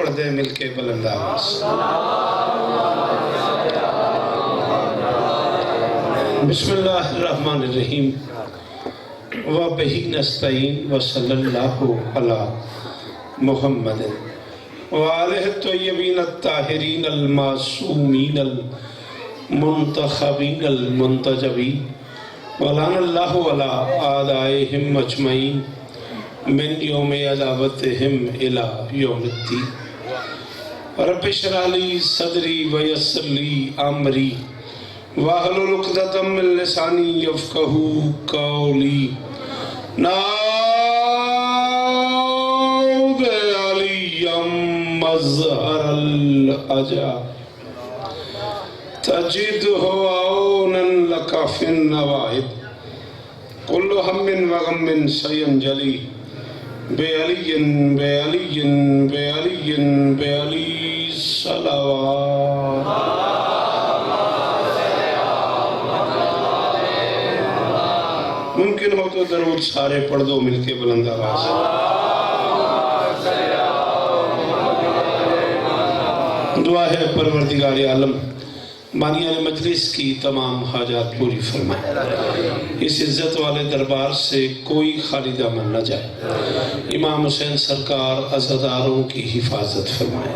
पढ़ दे मिलके बुलंद आवाज़। बिस्मिल्लाहिर्रहमानिर्रहीम व बिही नस्तईन व सल्लल्लाहु अला मुहम्मद व आलिहि तय्यबीन अत्ताहिरीन अल मासूमीन अल मुंतखबीन अल मुंतजबीन व लअनल्लाहु अला आदाइहिम अजमईन मिन यौम अदावतिहिम इला यौमिद्दीन। रब्बि इश्रह ली सदरी व यस्सिर ली अमरी वाहलुल उक़दतम मिन लिसानी यफ़क़हू क़ौली। नाऊद अलियम मज़हरल अजा तजिदहु औनन लका फिन नवाइब कुल्लु हम्मिन व गम्मिन सयंजली बेअलियन बेअलियन बेअलियन बेअली सलावत। मुमकिन हो तो दरूद सारे पढ़ दो मिलके बुलंद आवाज़। दुआ है परवरदिगार आलम मानियान मजलिस की तमाम हाजात पूरी फरमाए। इस इज़्ज़त वाले दरबार से कोई खाली दामन न जाए। इमाम हुसैन सरकार अज़ादारों की हिफाजत फरमाए।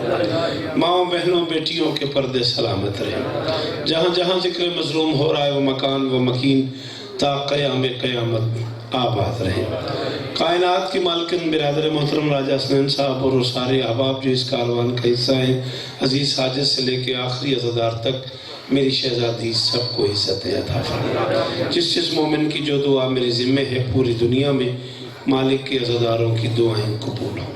माओ बहनों बेटियों के पर्दे सलामत रहे। जहाँ जहाँ जिक्र मज़लूम हो रहा है वो मकान व मकीन ता क़याम क़यामत आबाद रहे। कायनात की मालकिन बिरादर मोहतरम राजा हसनैन साहब और सारे अहबाब जो इस कारवान का हिस्सा हैं, अजीज़ साजिद से लेके आखिरी अज़ादार तक मेरी शहजादी सबको इज़्ज़त अता फरमाए। जिस मोमिन की जो दुआ मेरे ज़िम्मे है पूरी दुनिया में मालिक के अज़ादारों की दुआएं कबूल हों।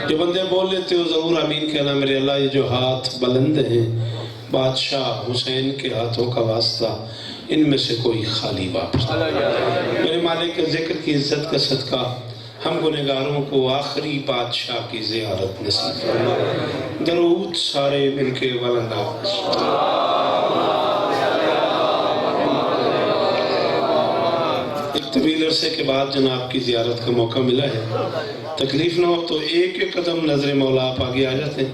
जो बंदे बोल लेते हो ज़रूर आमीन कहना मेरे अल्लाह। ये जो हाथ बुलंद हैं बादशाह हुसैन के हाथों का वास्ता, इनमें से कोई खाली वापस मेरे मालिक के ज़िक्र की इज़्ज़त का सदका हम गुनहगारों को आखिरी बादशाह की ज़ियारत नसीब फरमाए। दरूद सारे मिलके बुलंद आवाज़। एक तवील अरसे के बाद जनाब की ज़ियारत का मौका मिला है। तकलीफ ना हो तो एक एक कदम नजर मौला आप आगे आ जाते हैं।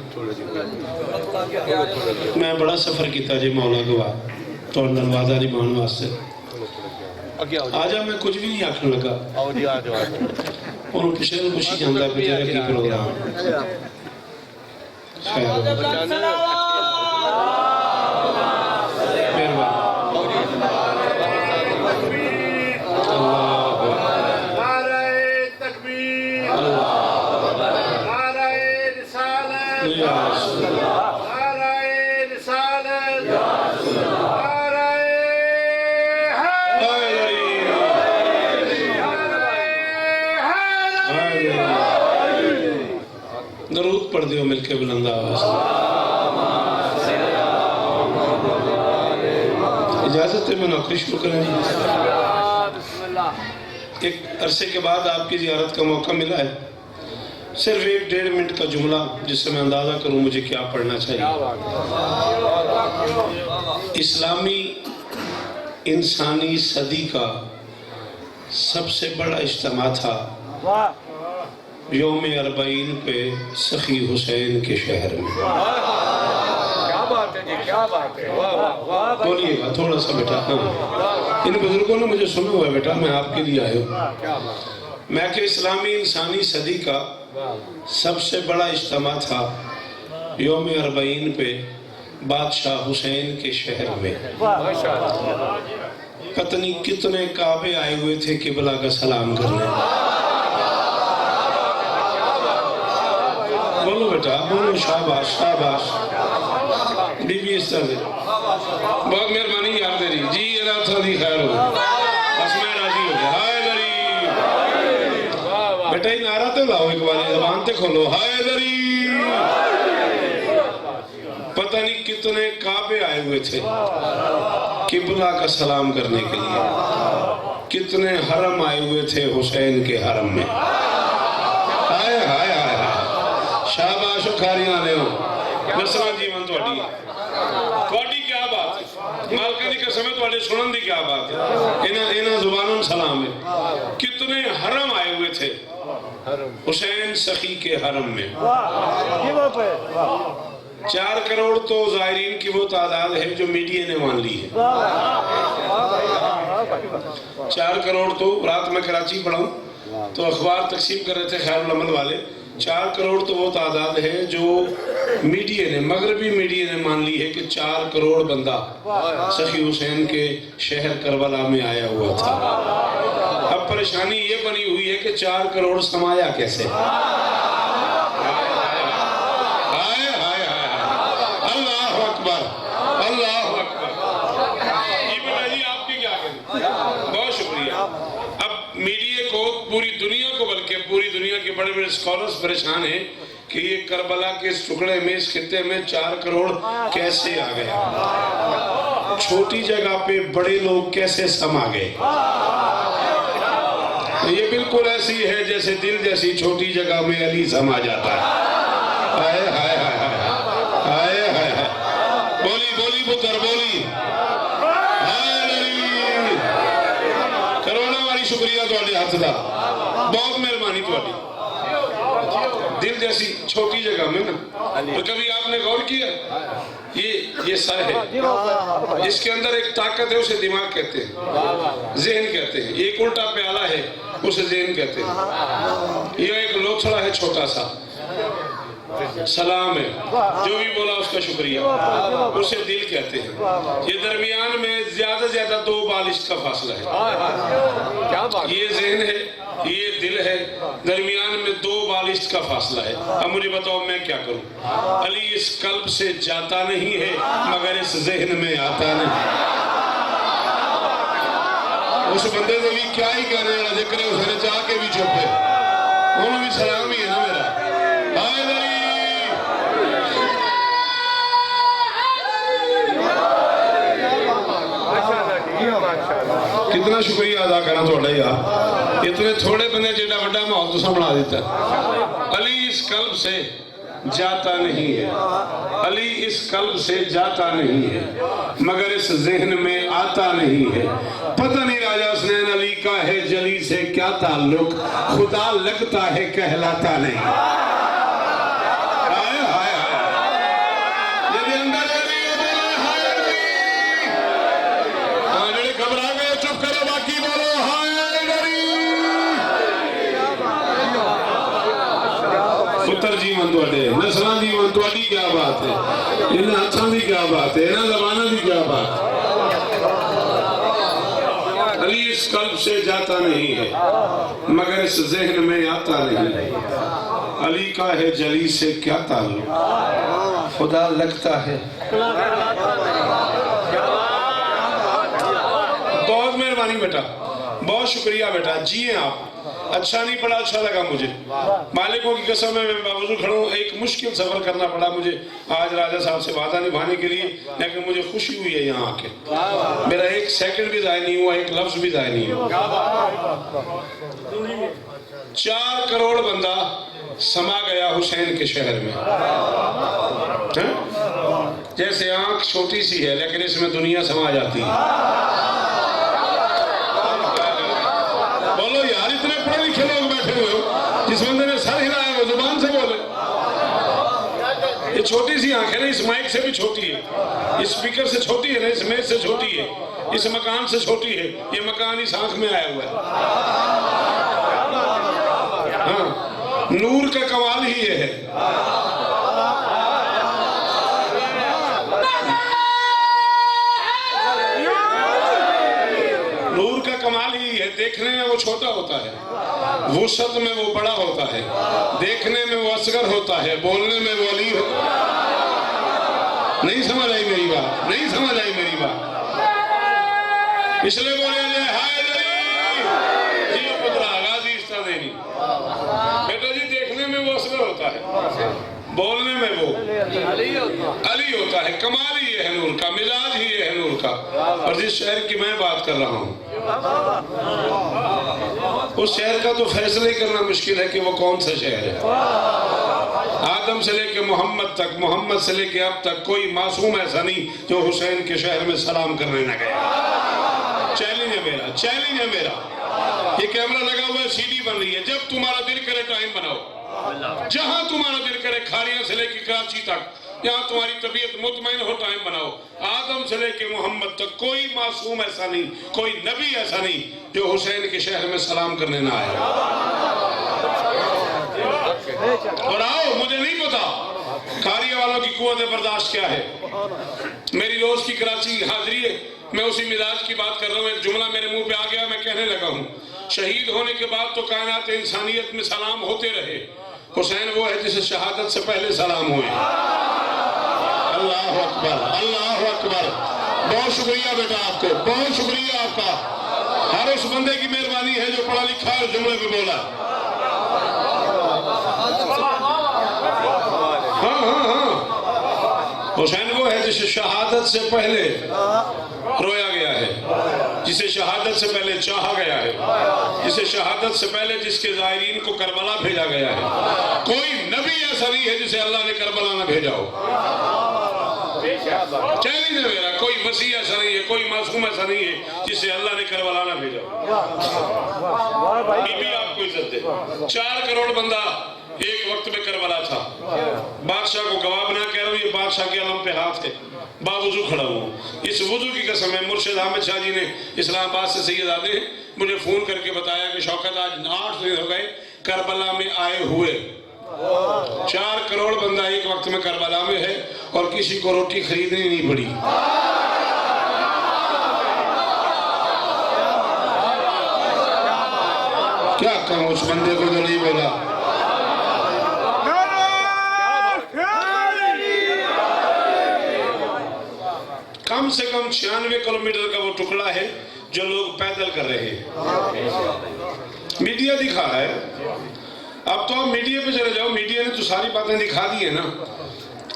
मैं बड़ा सफ़र किया जी मौला गवा तो नवाजा नहीं मान वास्ते आजा। मैं कुछ भी नहीं आखने लगा और पिछले खुशी जाता बेचारे की प्रोग्राम दरूद पढ़ दियो मिलके बुलंद आवाज़। इजाज़त है मैं नौकरी शुरू करें। एक अरसे के बाद आपकी ज़ियारत का मौका मिला है। सिर्फ 1-1.5 मिनट का जुमला जिससे मैं अंदाज़ा करूँ मुझे क्या पढ़ना चाहिए। इस्लामी इंसानी सदी का सबसे बड़ा इज्तिमा था यौम अरबईन पे सखी हुसैन के शहर में। क्या बात है जी, क्या बात है। बोलिएगा थोड़ा सा बेटा। हाँ, इन बुजुर्गों ने मुझे सुना हुआ है बेटा, मैं आपके लिए आया हूँ। मैं कि इस्लामी इंसानी सदी का सबसे बड़ा इज्तिमा था यौम अरबईन पे बादशाह हुसैन के शहर में। पत्नी कितने काबे आए हुए थे किबला का सलाम करने। बोलो बेटा बोलो, शाबाश शाबाश। बीबी इस तरह से बहुत मेहरबानी यार तेरी जी, अल्लाह थोड़ी खैर हो, बस मैं राजी हो गया। हाय गरीब बेटा, ही नारा तो लाओ एक बार, ज़बान ते खोलो। हाय गरीब। पता नहीं कितने काबे आए हुए थे किबला का सलाम करने के लिए। कितने हरम आए हुए थे हुसैन के हरम में। हाय हाय हाय, शाबाश खारियां ले दसना जीवन थोड़ी क्या बात है। मालका दी कसम है थोड़े सुनन दी क्या बात है। इन्हां जुबानों सलाम है। कितने हरम आए हुए थे हुसैन सखी के हरम में। 4 करोड़ तो ज़ायरीन की वो तादाद है जो मीडिया ने मान ली है। 4 करोड़ तो रात में कराची पढ़ा हूँ तो अखबार तकसीम कर रहे थे खैरुल अमल वाले। 4 करोड़ तो वो तादाद है जो मीडिया ने, मगरबी मीडिया ने मान ली है कि 4 करोड़ बंदा सखी हुसैन के शहर करबला में आया हुआ था। अब परेशानी ये बनी हुई है कि 4 करोड़ समाया कैसे? अल्लाह अकबर, अल्लाह अकबर। ये बताइए आपकी क्या करें? बहुत शुक्रिया। अब मीडिया को, पूरी दुनिया को, बल्कि पूरी दुनिया के बड़े बड़े स्कॉलर्स परेशान हैं कि ये करबला के इस टुकड़े में, इस खित्ते में 4 करोड़ कैसे आ गया? छोटी जगह पे बड़े लोग कैसे समा गए? ये बिल्कुल ऐसी है जैसे दिल जैसी छोटी जगह में अली समा जाता है। हाय हाय हाय हाय हाय हाय। बोली बोली पुत्र बोली। करोना वाली शुक्रिया तुहाडे हथ दा, बहुत मेहरबानी तुहाडी। दिल जैसी छोटी जगह में ना, तो कभी आपने गौर किया ये सर है, इसके अंदर एक ताकत है, उसे दिमाग कहते हैं, ज़हन कहते हैं। एक उल्टा प्याला है, उसे ज़हन कहते हैं। ये एक लोथड़ा है छोटा सा, सलाम है, जो भी बोला उसका शुक्रिया, उसे दिल कहते हैं। ये दरमियान में ज्यादा से ज्यादा 2 बालिश का फासला है। ये ज़हन है, ये दिल है, दरमियान में 2 बालिश का फासला है। अब मुझे बताओ मैं क्या करूं? अली इस कल्ब से जाता नहीं है मगर इस ज़हन में आता नहीं। उस बंदे ने भी क्या ही कहने वाला जिक्र, उसने जाके भी चुप है, उन्होंने भी सलाम ही है ना मेरा। कितना शुक्रिया अदा करना थोड़ा यार, इतने थोड़े बंदे जेड़ा बड़ा माहौल तुसा बना देता। अली इस कल्ब से जाता नहीं है, अली इस कल्ब से जाता नहीं है मगर इस ज़हन में आता नहीं है। पता नहीं राजा हसनैन अली का है जली से क्या ताल्लुक, खुदा लगता है कहलाता नहीं। पुत्र जीवन तुहाडे, नस्लां दी तुहाडी क्या बात है, इन्हां हत्थां दी क्या बात है, इन्हां ज़बानां दी क्या बात है। अली इस कल्ब से जाता नहीं है मगर इस ज़हन में आता नहीं है। अली का है जली से क्या ताल्लुक, खुदा लगता है। बहुत मेहरबानी बेटा, बहुत शुक्रिया बेटा, जिए आप। अच्छा नहीं पड़ा, अच्छा लगा मुझे, मालिकों की कसम है। मैं बावजूद खड़ा हूँ, एक मुश्किल सफर करना पड़ा मुझे आज राजा साहब से वादा निभाने के लिए, लेकिन मुझे खुशी हुई है यहाँ आके। मेरा 1 सेकंड भी ज़ाया नहीं हुआ, एक लफ्ज भी ज़ाया नहीं हुआ। 4 करोड़ बंदा समा गया हुसैन के शहर में। जैसे आंख छोटी सी है लेकिन इसमें दुनिया समा जाती है। बोलो यार, इतने पढ़े लिखे लोग बैठे हुए हो, जिस बंदे ने सर हिलाया वो जुबान से बोले। ये छोटी सी आंखें ना, इस माइक से भी छोटी है, इस स्पीकर से छोटी है ना, इस मेज से छोटी है, इस मकान से छोटी है। ये मकान इस आंख में आया हुआ है। हाँ, नूर का कमाल ही ये है। नूर का कमाल ही है, देखने में वो छोटा होता है, वुसअत में वो बड़ा होता है, देखने में वो असगर होता है, बोलने में वो अली होता है। नहीं समझ आई मेरी बात, नहीं समझ आई मेरी बात, इसलिए बोले हाय जी पुत्रा गाजी इस्ता देनी। बेटा जी, देखने में वो असगर होता है, बोलने में वो अली होता है। कमाल ही है नूर का, मिजाज ही है नूर का। और जिस शहर की मैं बात कर रहा हूँ, उस शहर का तो फैसला ही करना मुश्किल है कि वो कौन सा शहर है। आदम से लेके मोहम्मद तक, मोहम्मद से लेके अब तक कोई मासूम ऐसा नहीं जो हुसैन के शहर में सलाम करने न गया। चैलेंज है मेरा, चैलेंज है मेरा। ये कैमरा लगा हुआ है, सीडी बन रही है, जब तुम्हारा दिल करे टाइम बनाओ। जहां तुम्हारा दिल करे, खारिया से लेकर कराची तक, जहाँ तुम्हारी तबीयत मुतमईन हो टाइम बनाओ। आदम से लेके मोहम्मद तक कोई मासूम ऐसा नहीं, कोई नबी ऐसा नहीं जो हुसैन के शहर में सलाम करने ना आया। और आओ, मुझे नहीं पता खारिया वालों की कुव्वत बर्दाश्त क्या है। मेरी रोज की कराची हाजिरी है, मैं उसी मिजाज की बात कर रहा हूँ। एक जुमला मेरे मुंह पे आ गया, मैं कहने लगा हूँ, शहीद होने के बाद तो कायनात इंसानियत में सलाम होते रहे, हुसैन वो है जिसे शहादत से पहले सलाम हुए। अल्लाह अकबर, अल्लाह अकबर। बहुत शुक्रिया बेटा आपको, बहुत शुक्रिया आपका। हर उस बंदे की मेहरबानी है जो पढ़ा लिखा है, जुमले में बोला। हाँ हाँ हाँ, हुसैन वो है जिसे शहादत से पहले रोया गया है, जिसे शहादत से पहले चाहा गया है, जिसे शहादत से पहले जिसके ज़ायरीन को करबला भेजा गया है। कोई नबी ऐसा नहीं है जिसे अल्लाह ने करबला ना भेजा हो। चैलेंज है मेरा, कोई मसीह ऐसा नहीं है, कोई मासूम ऐसा नहीं है जिसे अल्लाह ने करबला ना भेजा हो। बीबी आपको इज्जत दे। 4 करोड़ बंदा एक वक्त में करबला था। बादशाह को गवाह बना कह रहा हूँ, ये बादशाह के अलम पे हाथ है, बावजू खड़ा हूँ। इस वजू की कसम है, मुर्शिद अहमद शाह जी ने इस्लामाबाद से सैयद आदे मुझे फोन करके बताया कि शौकत आज 8 दिन हो गए करबला में आए हुए। 4 करोड़ बंदा एक वक्त में करबला में है और किसी को रोटी खरीदनी नहीं पड़ी। क्या कहूँ उस बंदे को जो नहीं बोला। कम से कम 96 किलोमीटर का वो टुकड़ा है जो लोग पैदल कर रहे हैं। मीडिया दिखा है, अब तो आप मीडिया पे चले जाओ, मीडिया ने तो सारी बातें दिखा दी है ना।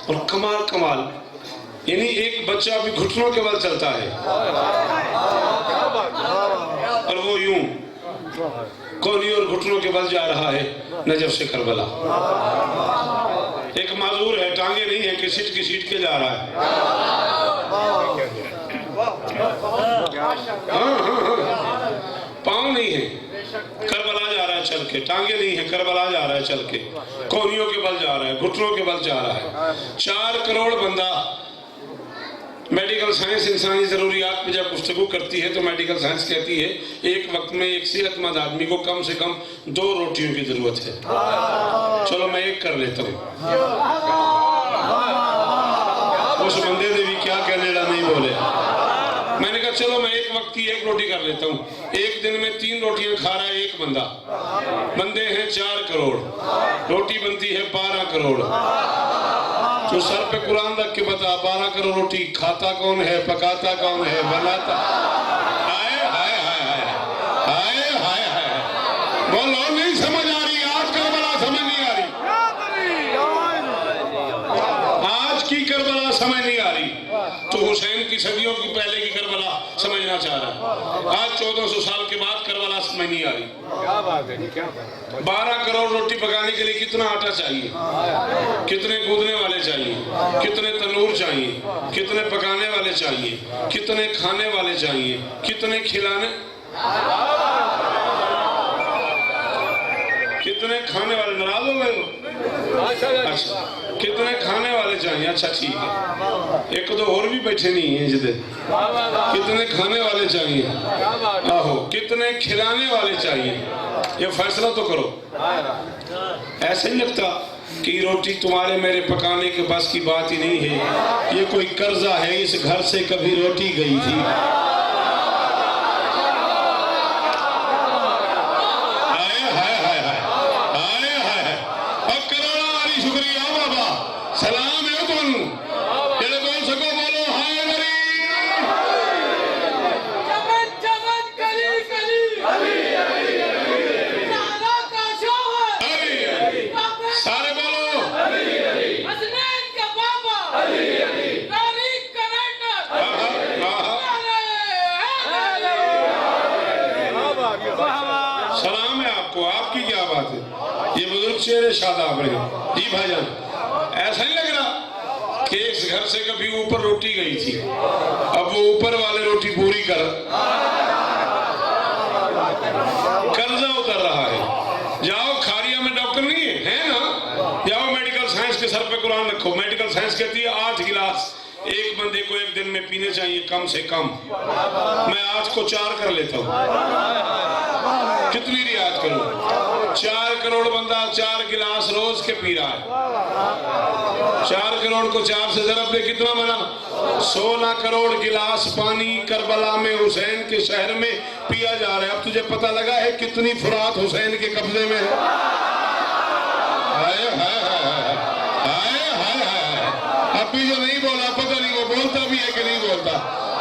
और कमाल कमाल, यानी एक बच्चा भी घुटनों के बल चलता है और वो यूं कोहनी और घुटनों के बल जा रहा है नजफ से करबला। एक माजूर है, टांगे नहीं है, घसीट के जा रहा है। पाँव नहीं है, करबला जा रहा है चल के। टांगे नहीं है, करबला जा रहा है चल के। कोहनियों के बल जा रहा है, घुटनों के बल जा रहा है। 4 करोड़ बंदा। मेडिकल साइंस इंसानी जरूरियात पे जब गुफ्तगू करती है तो मेडिकल साइंस कहती है एक वक्त में एक सेहतमंद आदमी को कम से कम 2 रोटियों की जरूरत है। चलो मैं एक कर लेता हूँ। उस बंदे ने भी क्या कहने ला नहीं बोले। मैंने कहा चलो मैं एक वक्त की 1 रोटी कर लेता हूँ। एक दिन में 3 रोटियां खा रहा है एक बंदा। बंदे हैं 4 करोड़, रोटी बनती है 12 करोड़। तो सर पे कुरान रख के बता, 12 करोड़ रोटी खाता कौन है, पकाता कौन है, बनाता? हाय हाय हाय हाय हाय हाय हाय। बोलो, नहीं समझ आ रही आज करबला, समझ नहीं आ रही आज की करबला, समझ नहीं आ रही। तो हुसैन की सदियों की पहले की करबला समझना चाह रहा है। आज 1400 साल के बाद करबला समझ नहीं आ रही। क्या बात है, क्या बात है। 12 करोड़ रोटी पकाने के लिए कितना आटा चाहिए, कितने कूदने वाले चाहिए, कितने तनूर चाहिए, कितने पकाने वाले चाहिए, कितने खाने वाले चाहिए, कितने खिलाने, कितने खाने वाले, नाराज हो गए हो? अच्छा, कितने खाने वाले चाहिए? अच्छा ठीक है, 1 2 और भी बैठे नहीं है जिधर। कितने खाने वाले चाहिए, आहो, कितने खिलाने वाले चाहिए, ये फैसला तो करो। ऐसे नहीं लगता कि रोटी तुम्हारे मेरे पकाने के बस की बात ही नहीं है, ये कोई कर्जा है, इस घर से कभी रोटी गई थी। सलाम है तुम जेड़े बोल सको, बोलो हाय मेरी। जगत जगत कली कली अली अली अली सारा का शोहर अली अली, सारे बोलो अली अली, हसनैन का बाबा अली अली, तारीख का राइटर सलाम है आपको। आपकी क्या बात है, ये बुजुर्ग शेर शादाब रहे जी भाईजान। ऐसा नहीं लग रहा कि इस घर से कभी ऊपर रोटी गई थी, अब वो ऊपर वाले रोटी पूरी कर कर्जा उतर रहा है। जाओ, खारिया में डॉक्टर नहीं है, है ना? उसके सर पे कुरान रखो। मेडिकल साइंस कहती है 8 गिलास एक बंदे को एक दिन में पीने चाहिए कम से कम। मैं आज को 4 कर लेता हूँ। कितनी रियायत करूं? 4 करोड़ बंदा 4 गिलास रोज के पी रहा है। 4 करोड़ को 4 से जरब दे, कितना बना? 16 करोड़ गिलास पानी करबला में हुसैन के शहर में पिया जा रहा है। अब तुझे पता लगा है कितनी फुरात हुसैन के कब्जे में है? अभी जो नहीं बोला पता नहीं वो बोलता भी है कि नहीं बोलता।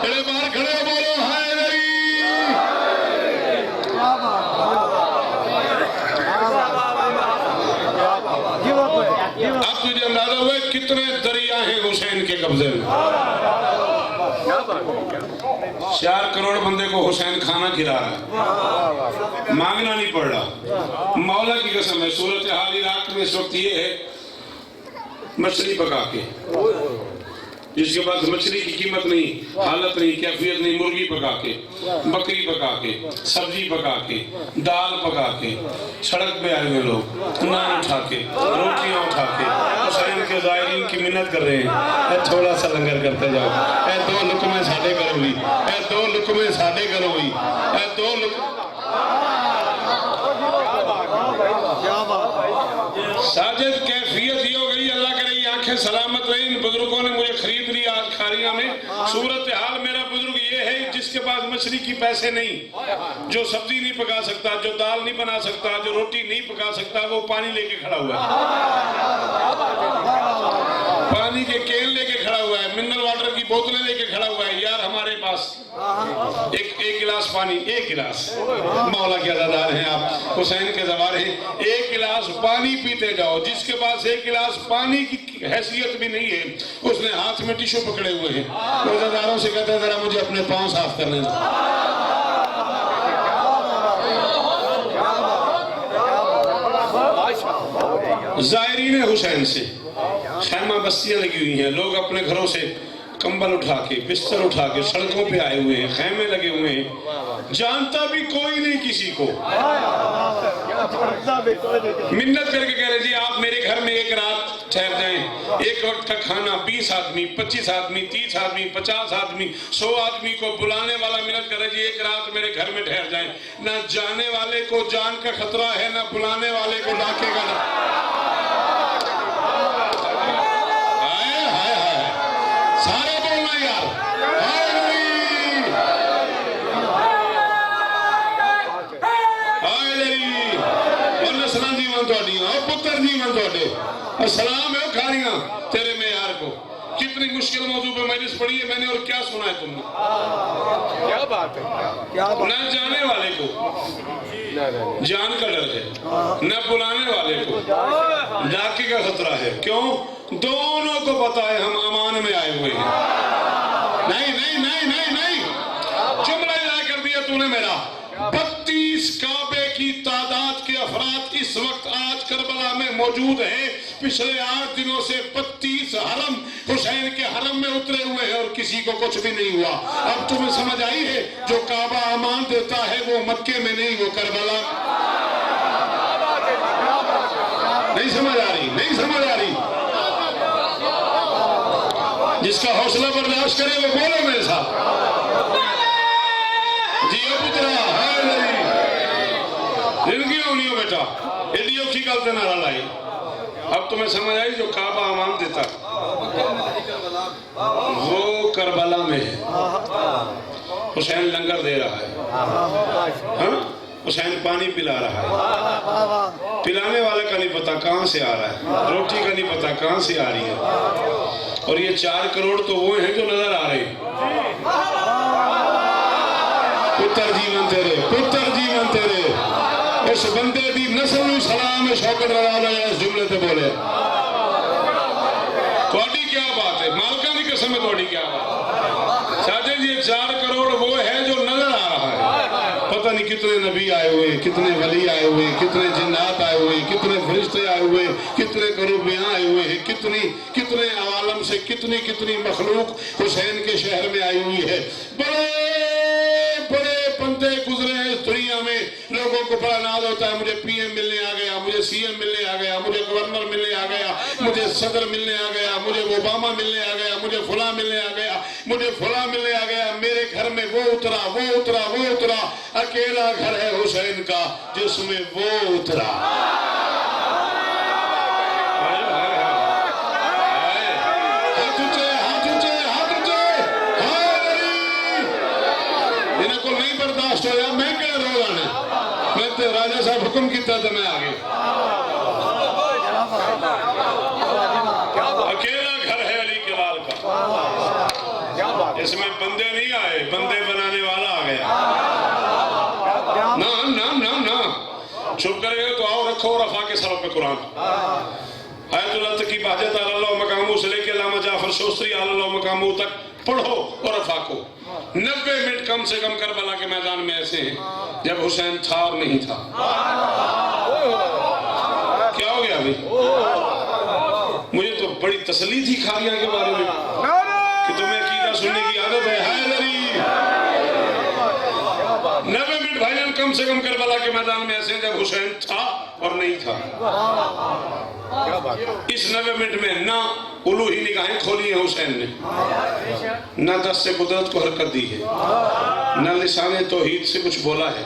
खड़े बाहर खड़े हो, बोलो हाय नहीं। अब तुझे अंदाजा हुआ कितने दरिया हैं हुसैन के कब्जे में। 4 करोड़ बंदे को हुसैन खाना खिला रहा है, मांगना नहीं पड़ रहा। मौला की कसम है, सूरत हाल इराक में इस वक्त ये है, मछली पका के, जिसके पास मछली की कीमत नहीं, हालत नहीं, कैफियत नहीं, मुर्गी पका के, बकरी पका के, सब्जी पका के, दाल पका के, सड़क पे आए हुए लोग नान उठा के, रोटियां उठा के हुसैन के ज़ायरीन की मिन्नत कर रहे हैं। थोड़ा सा लंगर करते जाओ, 2 लुकमे साढ़े घर हुई, 2 लुकमे साढ़े घर हुई, 2 साजिद कैफियत ये हो गई। अल्लाह करे आंखें सलामत रही। इन बुजुर्गों ने मुझे खरीद लिया आज खारिया में। सूरत हाल मेरा बुजुर्ग ये है, जिसके पास मछली की पैसे नहीं, जो सब्जी नहीं पका सकता, जो दाल नहीं बना सकता, जो रोटी नहीं पका सकता, वो पानी लेके खड़ा हुआ है, पानी के केन लेके खड़ा हुआ है, मिनरल वाटर की बोतलें लेके खड़ा हुआ है। यार हमारे पास एक गिलास पानी, 1 गिलास, मौला के अदादार हैं आप, हुसैन के जवार हैं, 1 गिलास पानी पीते जाओ। जिसके पास 1 गिलास पानी की हैसियत भी नहीं है, उसने हाथ में टिश्यू पकड़े हुए हैं, रोजादारों से कहते हैं जरा मुझे अपने पांव साफ करने दो। ज़ायरीन हुसैन से खैमा बस्तियां लगी हुई हैं, लोग अपने घरों से कंबल उठा के, बिस्तर उठा के सड़कों पे आए हुए हैं, खैमे लगे हुए हैं, जानता भी कोई नहीं किसी को। मिन्नत करके कह रहे जी आप मेरे घर में 1 रात ठहर जाएं, 1 वक्त का खाना, 20 आदमी, 25 आदमी, 30 आदमी, 50 आदमी, 100 आदमी को बुलाने वाला मिन्नत कर रहे जी 1 रात मेरे घर में ठहर जाएं। ना जाने वाले को जान का खतरा है, ना बुलाने वाले को डाके का। सारे बोलना यार, नस्लां जीवन तुहाडियां, पुत्र जीवन तुहाडे, सलाम है खारियां तेरे में यार को। कितनी मुश्किल मौजू पे मजलिस पढ़ी है मैंने, और क्या सुना है तुमने? क्या बात है, क्या बात? न जाने वाले को जान का डर है, न बुलाने वाले को डाके का खतरा है। क्यों? दोनों को पता है हम अमान में आए हुए हैं। नहीं नहीं नहीं नहीं नहीं, जुमला याद कर दिया तूने मेरा। 32 काबे की तादाद के अफराद इस वक्त आज करबला में मौजूद हैं। पिछले 8 दिनों से 32 हरम हुसैन के हरम में उतरे हुए हैं और किसी को कुछ भी नहीं हुआ। अब तुम्हें समझ आई है, जो काबा अमान देता है वो मक्के में नहीं, वो करबला। नहीं समझ आ रही, नहीं समझ आ रही। जिसका हौसला बर्दाश्त करे वो बोलो मेरे साथ, जियो पुत्रा है नहीं। जिंदगी होनी हो बेटा, एडी औखी गल ते नारा लाई। अब तुम्हें समझ आई, जो काबा अमान देता वो करबला में है। हुसैन लंगर दे रहा है, हाँ? हुसैन पानी पिला रहा है, पिलाने वाले का नहीं पता कहां से आ रहा है, रोटी का नहीं पता कहां से आ रही है। और ये 4 करोड़ तो वो हैं जो नजर आ रहे हैं। पुत्र जीवन तेरे, पुत्र जीवन तेरे, उस बंदे दी नस्ल नूं सलाम शौकत रजा इस जुमले ते बोले। थोड़ी क्या बात है, मालका की कसम है, थोड़ी क्या बात। साजिद ये 4 करोड़ वो है जो नजर आ रहा है। पता नहीं कितने नबी आए हुए, कितने वली आए हुए, कितने जिन्नात आए हुए, कितने फरिश्ते आए हुए, कितने करूबियां आए हुए हैं, कितने आवालम से कितनी मखलूक हुसैन के शहर में आई हुई है। बड़े बड़े बंदे गुजरे हैं इस दुनिया में, लोगों को बड़ा नाज होता है, मुझे पीएम मिलने आ गया, मुझे सीएम मिलने आ गया, मुझे गवर्नर मिलने आ गया, मुझे सदर मिलने आ गया, मुझे ओबामा मिलने आ गया, मुझे फुला मिलने आ गया, मुझे फुला मिलने आ गया। मेरे घर में वो उतरा, वो उतरा, वो उतरा। अकेला घर है हुसैन का जिसमें वो उतरा। हाथ ऊंचे, हाथ ऊंचे, हाथ ऊंचे। इन्हें को नहीं बर्दाश्त होया, मैं क्या रो रहा है। मैं तो राजा साहब हुक्म किया तो मैं आ गया। अकेला घर है अली के लाल का, इसमें बंदे नहीं आए, बंदे बनाने वाला आ गया। ना ना ना ना, चुप करेगा तो आओ, रखो रफा के सरों पे कुरान। आयतुल्लाह तकी बहजत अल्लाह मकामू से लेके अल्लामा जाफर शोस्त्री अल्लाह मकामू तक पढ़ो और रफा को। 90 मिनट कम से कम करबला के मैदान में ऐसे हैं जब हुसैन था और नहीं था। क्या हो गया अभी? मुझे तो बड़ी तसल्ली थी खारिया के बारे में कि तुम्हें अकीदा सुनने की आदत है। हैदरी 90 मिनट भाईजान कम से कम करबला के मैदान में ऐसे जब हुसैन था और नहीं था। इस 90 मिनट में ना उलूही निगाहें खोली है हुसैन ने, ना दस्त से कुदरत को हरकत दी है, ना लिसाने तौहीद से कुछ बोला है,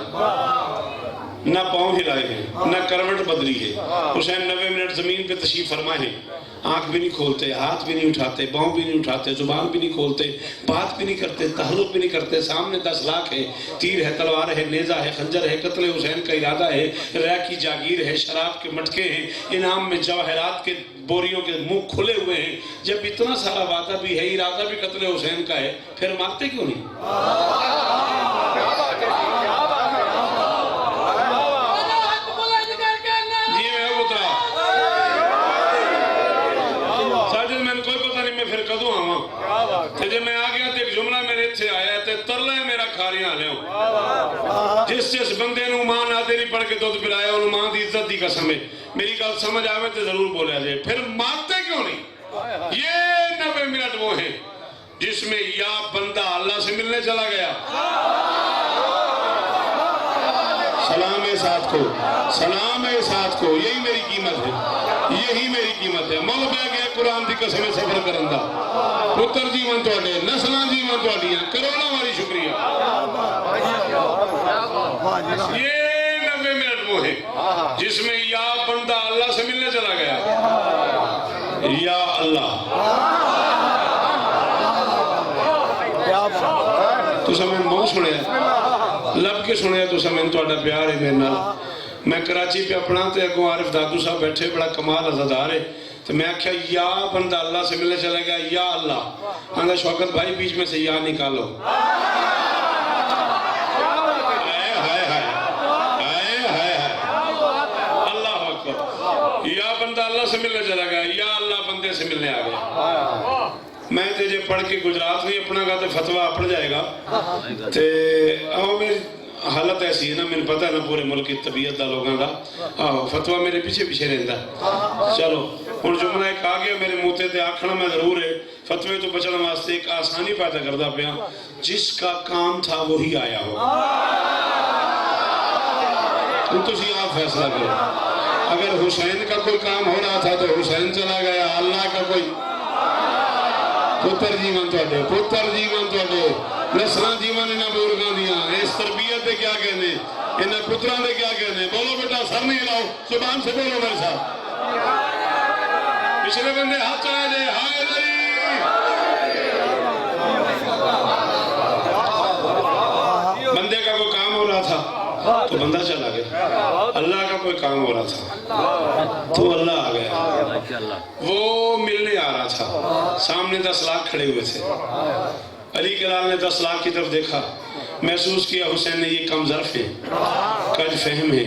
ना पाँव हिलाए हैं, ना करवट बदली है। हुसैन 90 मिनट जमीन पे तशरीफ फरमा है, आंख भी नहीं खोलते, हाथ भी नहीं उठाते, पाँव भी नहीं उठाते, जुबान भी नहीं खोलते, बात भी नहीं करते, तहल्लुक भी नहीं करते। सामने 10 लाख है, तीर है, तलवार है, नेजा है, खंजर है, कत्ल हुसैन का इरादा है, रह की जागीर है, शराब के मटके हैं, इनाम में जवाहरात के बोरियों के मुंह खुले हुए हैं। जब इतना सारा वादा भी है, इरादा भी कत्ल हुसैन का है, फिर मारते क्यों नहीं? मैं आ गया तो एक जुमला मेरे इत्थे आया ते तरला मेरा खारियां लियो। जिस बंदे नूं मां नादेरी पढ़ के दुध पिलाया उन्होंने मां की इज्जत की कसम है। मेरी गल समझ आवे तो जरूर बोलिया जाए, फिर मारते क्यों नहीं? ये 90 मिनट वो है जिसमें या बंदा अल्लाह से मिलने चला गया, सलाम है साथ को, सलाम है साथ को, यही मेरी कीमत है, यही मेरी कीमत है। मुल पै गया कुरान की कसम सफर करन दा। पुत्र जीवन तुहाडे, नस्लां जीवन तुहाडियां, करोड़ां वारी शुक्रिया। ये 90 मिनट वो है जिसमें या बंदा अल्लाह से मिलने चला गया, या अल्लाह तुसा मैं मुंह सुनिया, लब के सुनिया तुसा मैंने तुहाडा प्यार है मेरे नाल। मैं कराची पे अपना तो अगों आरिफ दादू साहब बैठे, बड़ा कमाल अज़ादार है, तो मैं आख्या या बंदा अल्लाह से मिलने चला गया, या अल्लाह। आंदा शौकत भाई बीच में से या निकालो। अल्लाह अकबर। या बंदा अल्लाह से मिलने चला गया, या अल्लाह बंदे से मिलने आ गया। मैं तो जे पढ़ के गुजरात नहीं अपनागा तो फतवा अपड़ जाएगा। ते आओ मेरी हालत ऐसी है ना, मैंने पता है ना पूरे मुल्क की तबीयत का लोगों का, आहो फतवा मेरे पीछे पीछे रहता। चलो हुण जुमला एक आ गया मेरे मुँह ते आखना मैं जरूर है, फतवे तो बचने वास्ते एक आसानी पैदा करता पाया, जिसका काम था वही आया हो। तुम आप फैसला करो। अगर हुसैन का कोई काम हो रहा था तो हुसैन चला गया, अल्लाह का कोई पुत्र जीवन तुहाडे, पुत्र जीवन तुहाडे, नस्लां जीवन इन्हां बुजुर्गां दियां, इस तरबियत दे क्या कहने, इन्हां पुत्रां दे क्या कहने। बोलो बेटा, सर नहीं हिलाओ, जुबान से बोलो मेरे साथ। पिछले बंदे हाथ चढ़ा दे, हाय अली। बंदे का कोई काम हो रहा था तो बंदा चला गया, अल्लाह का कोई काम हो रहा था तो अल्लाह आ गया। वो मिलने आ रहा था, सामने 10 लाख खड़े हुए थे। अली के लाल ने 10 लाख की तरफ देखा, महसूस किया हुसैन ने ये कम ज़र्फ है, कज फहम है,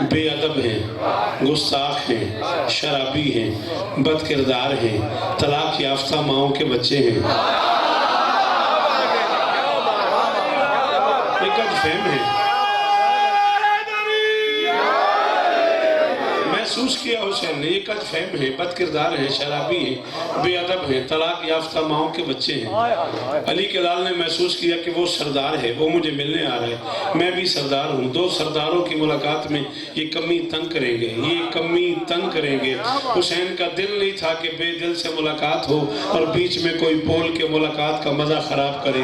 बेअदब है, गुस्ताख हैं, शराबी हैं, बद किरदार हैं, तलाक याफ्ता माओं के बच्चे हैं। ये कज फहम है। मैं महसूस किया हुसैन ने, ये कद फहम है, बद किरदार है, शराबी है, बेअदब है, तलाक याफ्ता माओं के बच्चे हैं। अली के लाल ने महसूस किया कि वो सरदार है, वो मुझे मिलने आ रहा है, मैं भी सरदार हूँ। दो सरदारों की मुलाकात में ये कमी तंग करेंगे, ये कमी तंग करेंगे। हुसैन का दिल नहीं था कि बेदिल से मुलाकात हो और बीच में कोई बोल के मुलाकात का मजा खराब करे।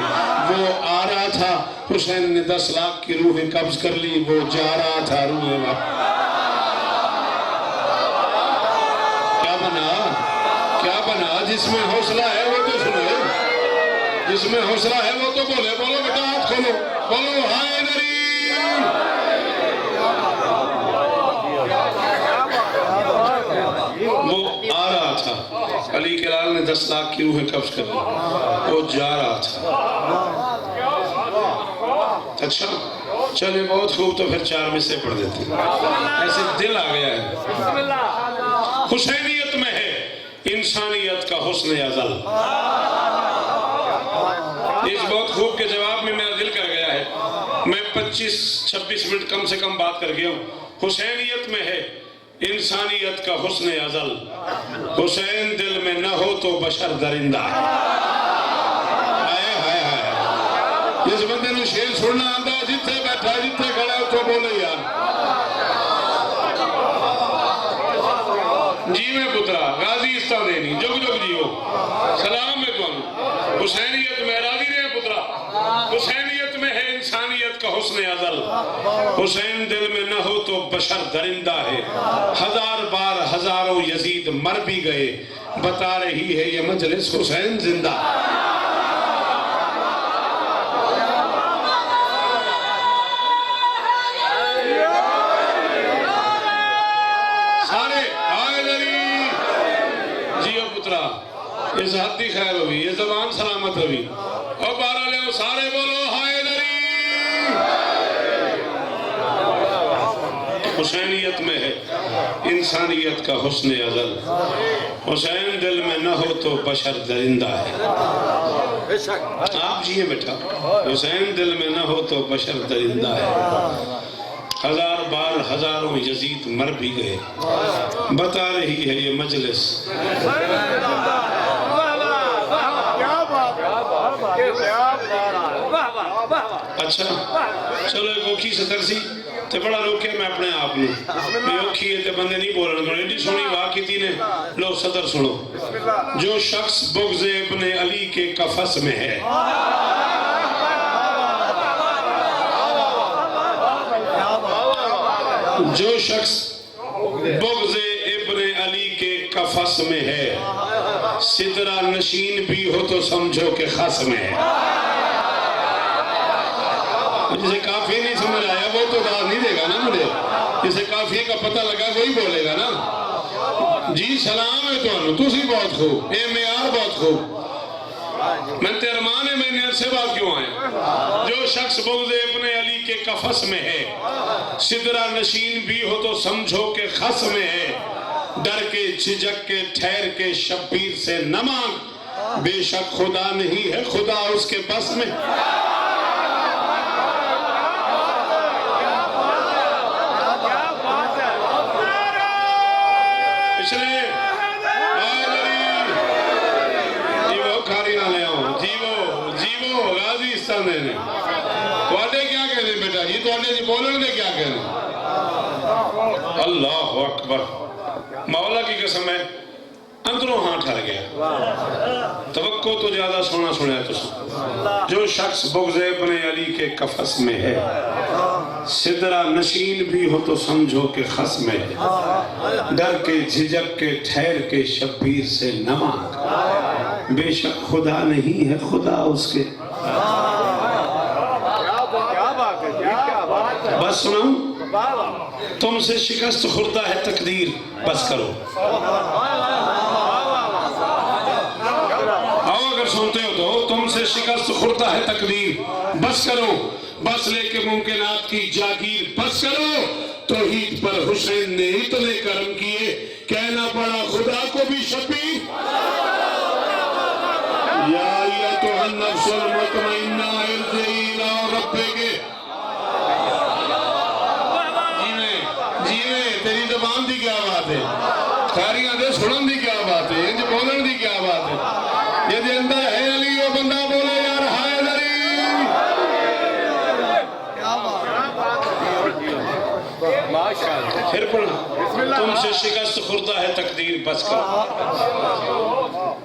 वो आ रहा था, हुसैन ने 10 लाख की रूहें कब्ज कर ली, वो जा रहा था रूहें क्या बना। जिसमें हौसला है वो तो सुनो, जिसमें हौसला है वो तो बोले। बोलो बेटा, हाथ खोलो, बोलो हैदरी। वो आ रहा था, अली के लाल ने 10 लाख की रूहें कब्ज कर ली, वो जा रहा था। अच्छा चले, बहुत खूब, तो फिर 4 में से पढ़ देते हैं, ऐसे दिल आ गया है। हुसैनियत में है इंसानियत का हुस्न अज़ल। इस बहुत खूब के जवाब में मेरा दिल कर गया है, मैं 25-26 मिनट कम से कम बात कर गया हूँ। हुसैनियत में है इंसानियत का हुस्न अज़ल, हुसैन दिल में न हो तो बशर दरिंदा। हाय हाय हाय, जिस बंदे ने शेर सुनना आंदा, जिथे बैठा जिथे खड़ा तो बोले यार। जीवे पुत्रा गाजी इस्ता देनी, जुग जुग जियो, सलाम है तुम। हुसैनियत में राजी रहे पुत्रा, हुसैनियत में है इंसानियत का हुस्न अज़ल। हुसैन दिल में न हो तो बशर दरिंदा है, 1000 बार हजारों यजीद मर भी गए, बता रही है ये मजलिस हुसैन जिंदा। इस हद्दी खैर हुई, ये जबान सलामत हुई। और 12 ले सारे बोलो हैदरी। हुसैनियत में है इंसानियत का हुस्न अज़ल, हुसैन दिल में न हो तो बशर दरिंदा है। आप जिए बेटा, हुसैन दिल में न हो तो बशर दरिंदा है, 1000 बार हजारों यजीद मर भी गए, बता रही है ये मजलिस। अच्छा चलो, एक औखी सतरसी ते बड़ा रोके मैं अपने आप में औखी है ते बंदे नहीं बोलने को। एडी सोहनी वाह की ने, लो सदर सुनो। जो शख्स बुग़्ज़ इब्ने अली के कफस में है, जो शख्स बुग़्ज़ इब्ने अली के कफस में है, सिदरा नशीन भी हो तो समझो के खस में है। जिसे काफी नहीं समझ आया वो तो दाद नहीं देगा ना मुझे, जिसे काफी का पता लगा वही बोलेगा ना। जी सलाम है तुहानू, तुसी बहुत खूब, ए मेयार बहुत खूब। मैं तेरे मान है, मैंने अरसे बाद क्यों आए। जो शख्स बुग़्ज़ इब्ने अली के कफस में है, सिदरा नशीन भी हो तो समझो के खस में है, डर के झिझक के ठहर के शब्बीर से न मांग, बेशक खुदा नहीं है खुदा उसके बस में। इसलिए जीवो खारी ना ले आओ, जीवो जीवो गाजी इस्तान देने। तुहाडे क्या कहने बेटा जी, तुहाडे जी बोलने दे क्या कहने। अल्लाह अकबर, मौला की कसम है अंदरों हाथ ठहर गया। तवक्को तो ज्यादा सोना सुना तुम। जो शख्स बुग़्ज़ इब्ने अली के कफस में है, सिदरा नशीन भी हो तो समझो के खस में है, डर के झिझक के ठहर के शब्बीर से न मांग, बेशक खुदा नहीं है खुदा उसके। बस सुनाऊं, तुमसे शिकस्त खुर्दा है तकदीर, बस करो। आओ अगर सुनते हो तो, तुमसे शिकस्त खुर्दा है तकदीर, बस करो। बस लेके मुमकिनात की जागीर, बस करो। तौहीद पर हुसैन ने इतने कर्म किए, कहना पड़ा खुदा को भी शबीर। या अय्युहन नफ्सुल मुतमइन्ना इरजिई इला रब्बिकी। जीवे जीवे, तेरी ज़बान दी क्या बात शिकस्त खुर्दा है तकदीर बस करो,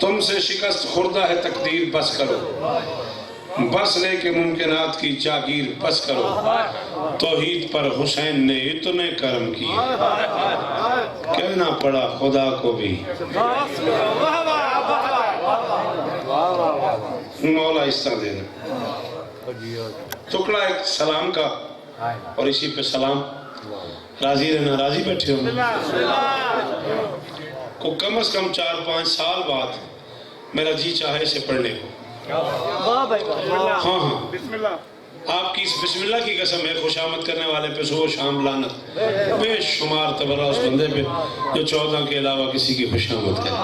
तुमसे शिकस्त खुर्दा है तकदीर बस करो, बस लेके मुमकिनात की जागीर बस करो, तौहीद पर हुसैन ने इतने कर्म किए, कहना पड़ा खुदा को भी मौला इस तरह देना। टुकड़ा एक सलाम का और इसी पे सलाम। राजी रहना, राजी बैठे हो को कम से कम 4-5 साल बाद मेरा जी चाहे इसे पढ़ने को। हाँ हाँ, आपकी इस बिस्मिल्लाह की कसम है, खुशामद करने वाले पे सुबह शाम लानत, बेशुमार तबर्रा उस बंदे पे जो 14 के अलावा किसी की खुशामद करे।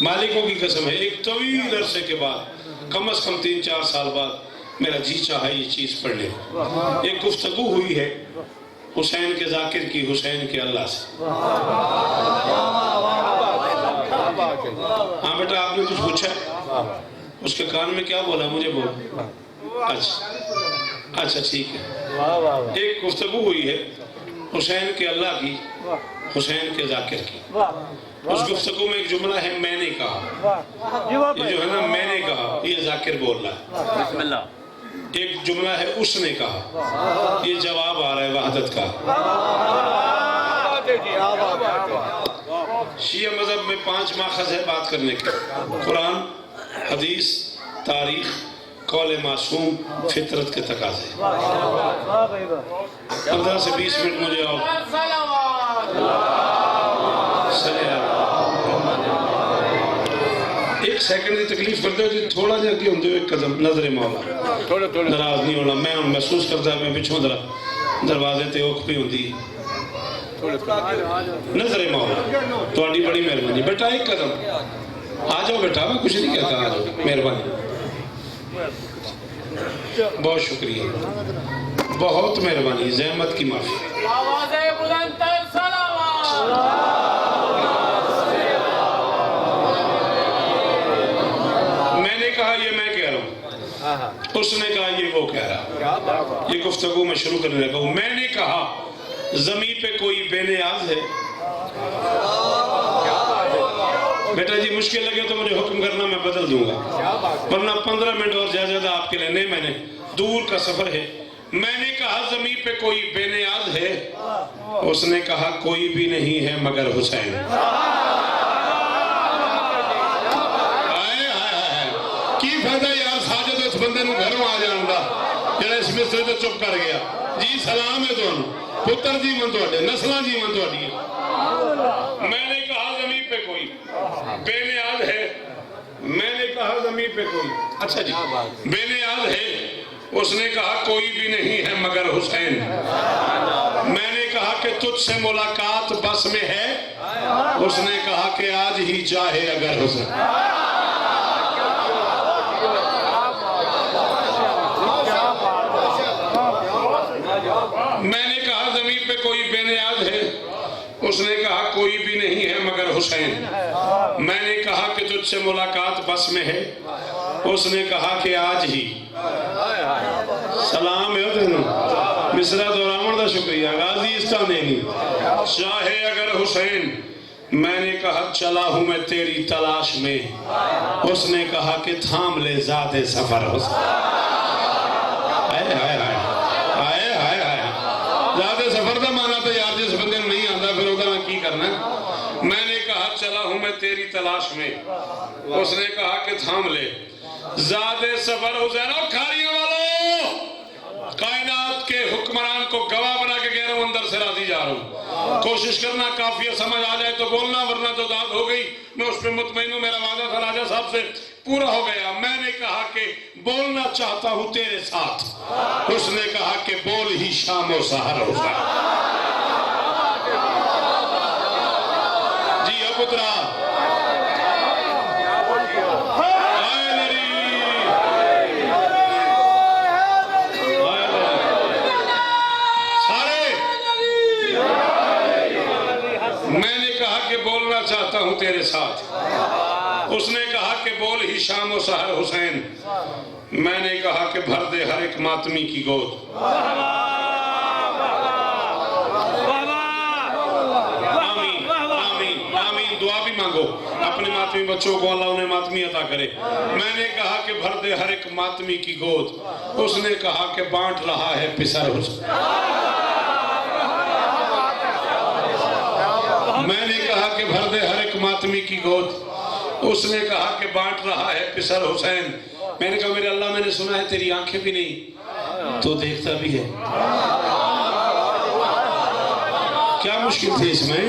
मालिकों की कसम है, एक तवील अरसे के बाद, कम से कम 3-4 साल बाद मेरा जी चाहा ये चीज पढ़ने। एक गुफ्तगू हुई है हुसैन के जाकिर की, हुसैन के अल्लाह से। हाँ बेटा, आपने कुछ पूछा, उसके कान में क्या बोला मुझे बोल। अच्छा ठीक है। एक गुफ्तगू हुई है हुसैन के अल्लाह की, हुसैन के जाकिर की। उस गुफ्तगू में एक जुमला है मैंने कहा, ये जो है ना मैंने कहा, ये जाकिर बोल रहा है। एक जुमला है उसने कहा, ये जवाब आ रहा है वहदत का। शिया मजहब में 5 माखज़ है बात करने के, कुरान, हदीस, तारीख, कौल मासूम, फितरत के तकाज़े। 15 से 20 मिनट मुझे और एक सेकंड की तकलीफ करते हो, थोड़ा जा अगे होंगे एक कदम नजरे मौला, नाराज नहीं होना। मैं हम महसूस करता मैं पिछों दरवाजे ते औख भी होंगी। नजरे मौला थोड़ी बड़ी मेहरबानी। बेटा एक कदम आ जाओ बेटा, मैं कुछ नहीं कहता, आ जाओ, मेहरबानी, बहुत शुक्रिया, बहुत मेहरबानी, जहमत की माफी। मैंने कहा ये मैं कह रहा हूँ, उसने कहा ये वो कह रहा। ये गुफ्तगू में शुरू करने लगा। मैंने कहा जमीन पे कोई बेनियाज है। बेटा जी मुश्किल लगे तो मुझे हुक्म करना, मैं बदल दूंगा, वरना 15 मिनट और ज्यादा आपके लिए नहीं। मैंने दूर का सफर है। मैंने कहा जमीन पे कोई बेनियाज है। उसने कहा कोई भी नहीं है मगर हुसैन। की फायदा यार साजिद उस बंदे घरों आ जाने का जो इस मिसरे तो चुप कर गया। जी सलाम है तुम पुत्र जीवन थोड़े, नस्ल जीवन थोड़ी। मैंने कहा जमीन पे कोई बेनियाज है। मैंने कहा जमीन पे कोई, अच्छा जी, बेनियाज है। उसने कहा कोई भी नहीं है मगर हुसैन। मैंने कहा कि तुझसे मुलाकात बस में है। उसने कहा कि आज ही चाहे अगर हुसैन। मैंने कहा जमीन पे कोई बेनियाज है। उसने कहा कोई भी नहीं है मगर हुसैन। मैंने कहा कि तुझसे मुलाकात बस में है। उसने कहा कि आज ही। सलाम है तेन मिसरा दोहरावन का शुक्रिया। गाजी इस्तानेनी चाहे अगर हुसैन। मैंने कहा चला हूं मैं तेरी तलाश में। उसने कहा कि थाम ले ज़ाते सफर हुसैन। ज़ाते सफर का माना तो यार जिस बंदे नहीं आता फिर उसका मैं की करना। मैंने कहा चला हूं मैं तेरी तलाश में। उसने कहा कि थाम ले ज़ाते सफर हुसैन। और खारियों वालों, कायनात के हुक्मरान को गवाह बना के कह रहा हूं, अंदर से राजी जा रहा हूं। कोशिश करना काफिया समझ आ जाए तो बोलना, वरना तो दाद हो गई। मैं उस पर मुतमईन हूं। मेरा वादा था राजा साहब से पूरा हो गया। मैंने कहा कि बोलना चाहता हूं तेरे साथ। उसने कहा कि बोल ही शाम और सहर होगा। जी अब पुत्रा बोलना चाहता हूं तेरे साथ। उसने कहा कि बोल ही शाम और सहर हुसैन। मैंने कहा कि भर दे हर एक मातमी की गोद। मांगो, अपने मातमी बच्चों को अल्लाह उन्हें मातमी अता करे। मैंने कहा कि भर दे हर एक मातमी की गोद, उसने कहा कि बांट रहा है पिसर हुसैन। मैंने कहा कि भर दे हर एक मातमी की गोद, उसने कहा कि बांट रहा है पिसर हुसैन। मैंने कहा मेरे अल्लाह, मैंने सुना है तेरी आंखें भी नहीं तो देखता भी है। क्या मुश्किल थी इसमें?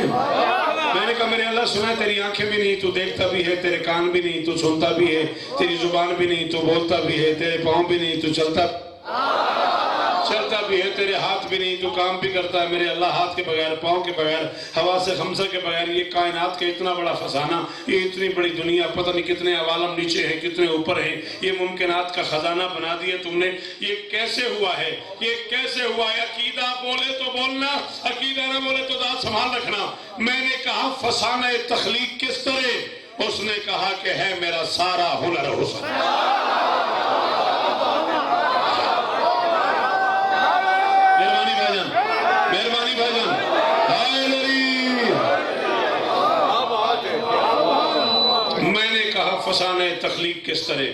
मैंने कहा मेरे अल्लाह, सुना है तेरी आंखें भी नहीं तू देखता भी है, तेरे कान भी नहीं तू सुनता भी है, तेरी जुबान भी नहीं तू बोलता भी है, तेरे पाँव भी नहीं तू चलता भी है, तेरे हाथ भी नहीं तू काम भी करता है। मेरे अल्लाह, हाथ के बगैर, पाँव के बगैर, हवा से खमसा के बगैर ये कायनात का इतना बड़ा खजाना, ये इतनी बड़ी दुनिया, पता नहीं कितने अवालम नीचे हैं, कितने ऊपर हैं, ये मुमकिनात का खजाना बना दिया तुमने। ये कैसे हुआ है? ये कैसे हुआ है? अकीदा बोले तो बोलना, अकीदा ना बोले तो दांत संभाल रखना। मैंने कहा फसाना तखलीक किस तरह? उसने कहा कि है मेरा सारा हुनर हुसैन। मेहरबानी भाईजान, हाय लरी। मैंने कहा फसाने तखलीक किस तरह?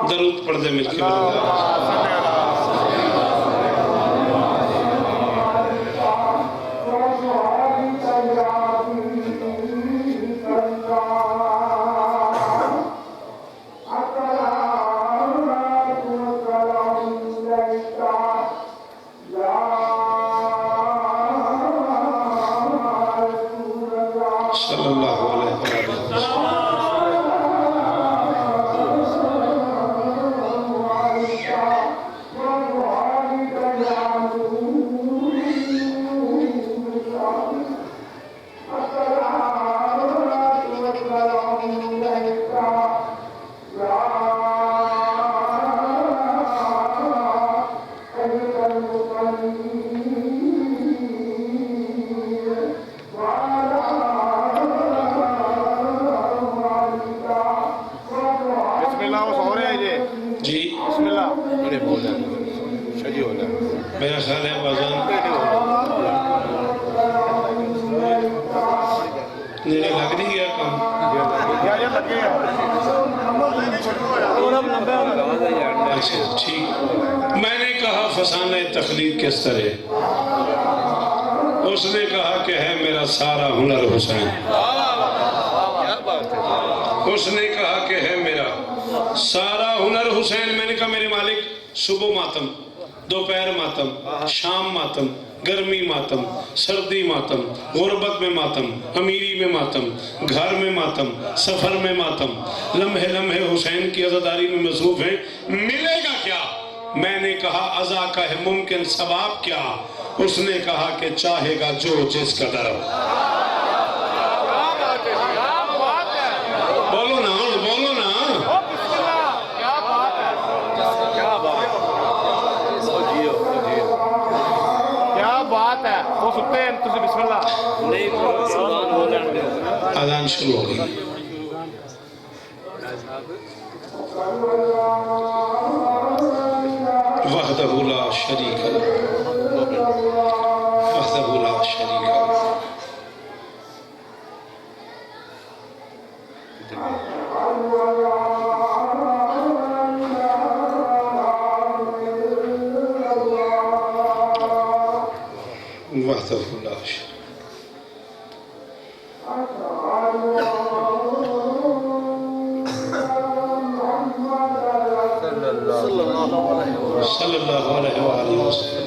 दरूद पढ़ दे मिलके। मेरा ख्याल है बाजान मेरे लग नहीं गया काम। अच्छा ठीक। मैंने कहा फसाने तखलीक किस तरह? उसने कहा कि है मेरा सारा हुनर हुसैन। उसने कहा कि है मेरा सारा हुनर हुसैन। मैंने कहा मेरे मालिक, सुबह मातम, दोपहर मातम, शाम मातम, गर्मी मातम, सर्दी मातम, गुर्बत में मातम, अमीरी में मातम, घर में मातम, सफर में मातम, लम्हे लम्हे हुसैन की अज़ादारी में मसरूफ है, मिलेगा क्या? मैंने कहा अज़ा का है मुमकिन, सवाब क्या? उसने कहा कि चाहेगा जो जिस कदर। बोलो ना, बोलो ना। अज़ान शुरू हो गई। वहदहु ला शरीक लहु, वहदहु ला शरीक लहु। वहदहु ला शरीक। सल्लल्लाहु अलैहि वसल्लम।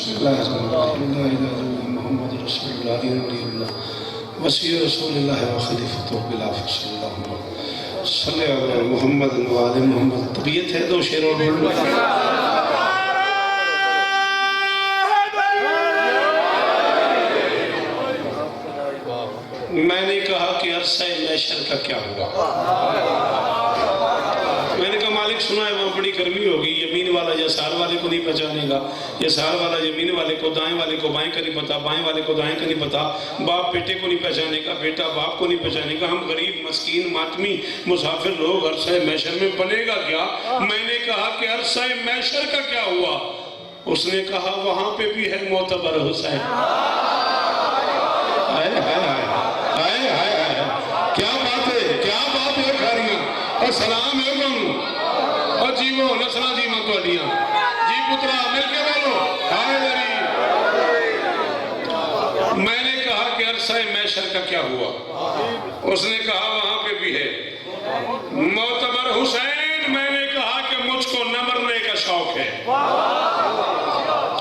बिस्मिल्लाहिर्रहमानिर्रहीम ला इलाहा इल्लल्लाह मुहम्मदुर रसूलुल्लाह वलियुल्लाह वसी रसूलुल्लाह व खलीफतुहु बिला सल्लल्लाहु अलैहि मुहम्मद व आले मुहम्मद। तबीयत है दो शेर और बोल लो। मैंने कहा कि अरसा महशर का क्या हुआ। मैंने कहा मालिक सुना है वहाँ बड़ी गर्मी होगी, यमीन वाला यसार वाले को नहीं पहचानेगा, यसार वाला यमीन वाले को, दाएं वाले को बाएं का नहीं पता, बाएं वाले को दाएं का नहीं पता, बाप बेटे को नहीं पहचानेगा, बेटा बाप को नहीं पहचानेगा। हम गरीब मस्कीन मातमी मुसाफिर लोग अरसा महशर में बनेगा क्या। मैंने कहा कि अरसा महशर का क्या हुआ। उसने कहा वहां पे भी है मोतबर हुसैन। क्या बात है, क्या बात है खारियां और सलाम है और जीवो नसला जीवा तोड़ियां जी पुत्रा मिलके बोलो हाय दरी। मैंने कहा कि अरसा महशर का क्या हुआ। उसने कहा वहां पे भी है मोतबर हुसैन। मैंने कहा कि मुझको न मरने का शौक है।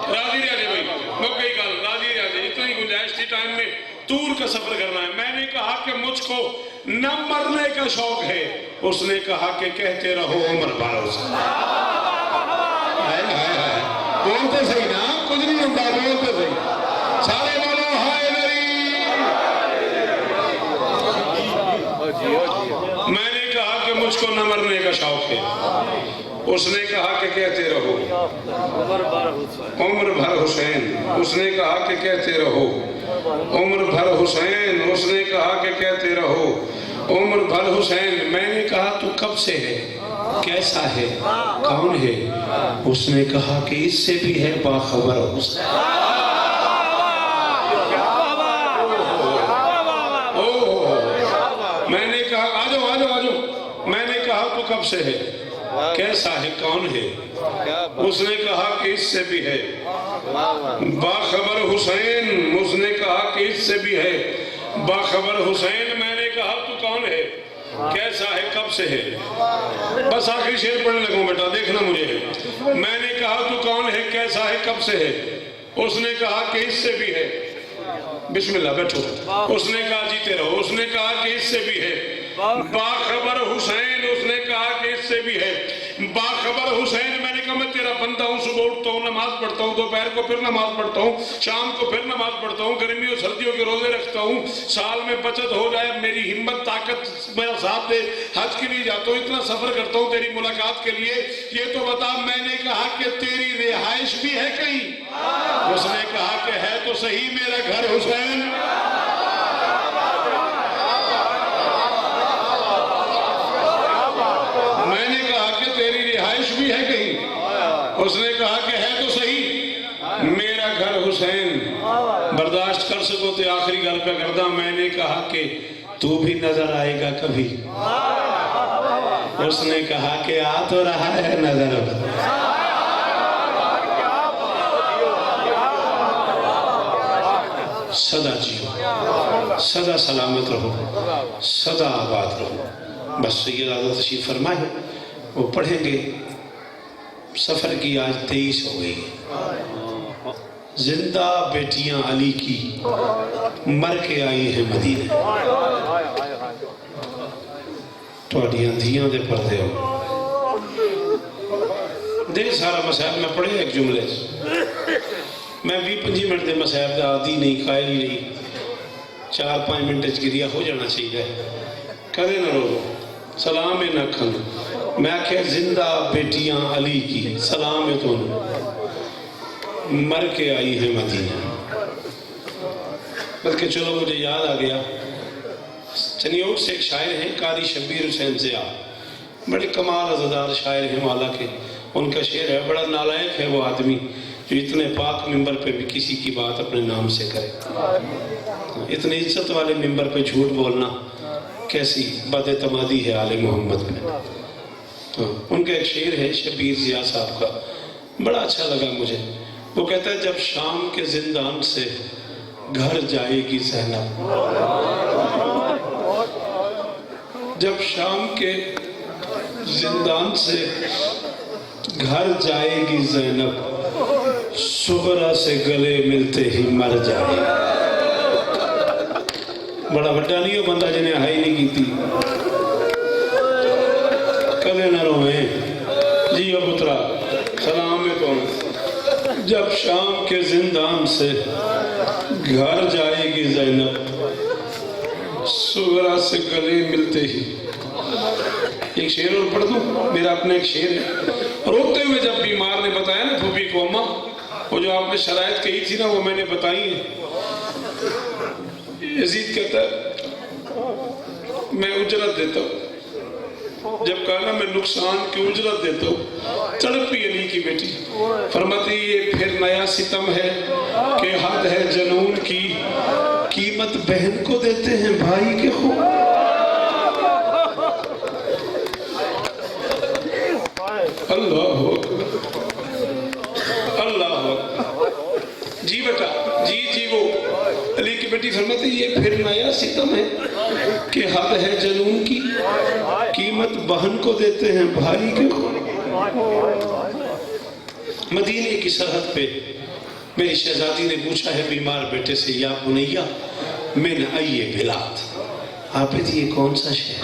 राजी राजे भाई मौके गल राजी राजे इतनी गुंजाइश थी टाइम में दूर का सफर करना है। मैंने कहा कि मुझको न मरने का शौक है। उसने कहा कि कहते रहो उम्र भर हुसैन। बोलते सही ना, कुछ नहीं होता, बोलते सही सारे बोलो हाय दरी। मैंने कहा कि मुझको न मरने का शौक है। उसने कहा कि कहते रहो उम्र भर हुसैन। उसने कहा कि कहते रहो उम्र भर हुसैन। उसने कहा कि कहते रहो उम्र भर हुसैन। मैंने कहा तू कब से है, कैसा है, कौन है। उसने कहा कि इससे भी है बाखबर हुसैन। मैंने कहा आ जाओ आ जाओ आ जाओ। मैंने कहा तू कब से है, कैसा है, कौन है। उसने कहा कि इससे भी है बाखबर हुसैन। उसने कहा कि इससे भी है बाखबर हुसैन। मैंने कहा तू कौन है, कैसा है, कब से है। बस आखिरी शेर पढ़ने लगूं बेटा, देखना मुझे। मैंने कहा तू कौन है, कैसा है, कब से है। उसने कहा कि इससे भी है। बिस्मिल्लाह बैठो। उसने कहा जीते रहो। उसने कहा कि इससे भी है बाखबर हुसैन। उसने कहा कि इससे भी है बाखबर हुसैन। मैंने कहा मैं तेरा बंदा हूँ, सुबह उठता हूँ, नमाज पढ़ता हूँ, दोपहर को फिर नमाज पढ़ता हूँ, शाम को फिर नमाज पढ़ता हूँ, गर्मियों सर्दियों के रोजे रखता हूँ, साल में बचत हो जाए, मेरी हिम्मत ताकत मेरा साथ दे, हज के लिए जाता हूँ, इतना सफर करता हूँ तेरी मुलाकात के लिए। ये तो बता। मैंने कहा कि तेरी रिहाइश भी है कहीं। उसने कहा कि है तो सही मेरा घर हुसैन। मैंने कहा कि तेरी रिहाइश भी है कहीं। उसने कहा कि है तो सही मेरा घर हुसैन। बर्दाश्त कर सको तो आखिरी गल पे करदा। मैंने कहा कि तू भी नजर आएगा कभी। उसने कहा कि आ तो रहा है नजर। सदा जियो, सदा सलामत रहो, सदा आबाद रहो। बस सैयद आज़ाद तशरीफ फरमाए, वो पढ़ेंगे। सफर की आज 23 हो गई। जिंदा बेटियां अली की मर के आई है मदीने। थोड़ियां धियां दे पर्दे हो दे सारा मसाइल मैं पढ़े एक जुमले मैं 20-25 मिनट के मसाइल का आदि नहीं, कायल ही नहीं। 4-5 मिनट गिरिया हो जाना चाहिए। कदे ना रो सलाम है ना खन। मैं आख्या जिंदा बेटियां अली की सलाम है तो मर के आई है मदीना। बल्कि चलो मुझे याद आ गया, चनियोट से एक शायर हैं कारी शब्बीर हुसैन ज़िया, बड़े कमाल अज़दार शायर हैं माला के। उनका शेर है, बड़ा नालायक है वो आदमी जो इतने पाक मिंबर पे भी किसी की बात अपने नाम से करे। इतने इज्जत वाले मिंबर पे झूठ बोलना कैसी बदएतमादी है आले मोहम्मद में। तो उनका एक शेर है शब्बीर ज़िया साहब का, बड़ा अच्छा लगा मुझे। वो कहता है जब शाम के जिंदान से घर जाएगी ज़ैनब, जब शाम के जिंदान से घर जाएगी ज़ैनब, सुगरा से गले मिलते ही मर जाए। बड़ा वड्डा नहीं हो बंदा जिन्हें हाई नहीं की थी। कदे ना रोवे जी पुत्रा सलाम में कौन। जब शाम के जिंदान से घर जाएगी ज़ैनब, सुगरा से गले मिलते ही। एक शेर और पढ़ दूं, मेरा अपना एक शेर है। रोते हुए जब बीमार ने बताया ना फूफी को, अम्मा वो जो आपने शरायत कही थी ना वो मैंने बताई है। यजीद कहता है मैं उजरत देता हूँ। जब कहा ना मैं नुकसान की उजरत देता हूँ, तड़पी अली की बेटी फरमाती ये फिर नया सितम है कि हद है जनून की, कीमत बहन को देते हैं भाई के खून। अल्लाह अल्लाह जी बेटा जी जी। वो अली की बेटी फरमाती ये फिर नया सितम है कि हद है जनून की, कीमत बहन को देते हैं भाई के खून। मदीने की सरहद पे मेरी शहजादी ने पूछा है बीमार बेटे से, या बुनैया मिन अय्य बिलाद, आप ये कौन सा शहर।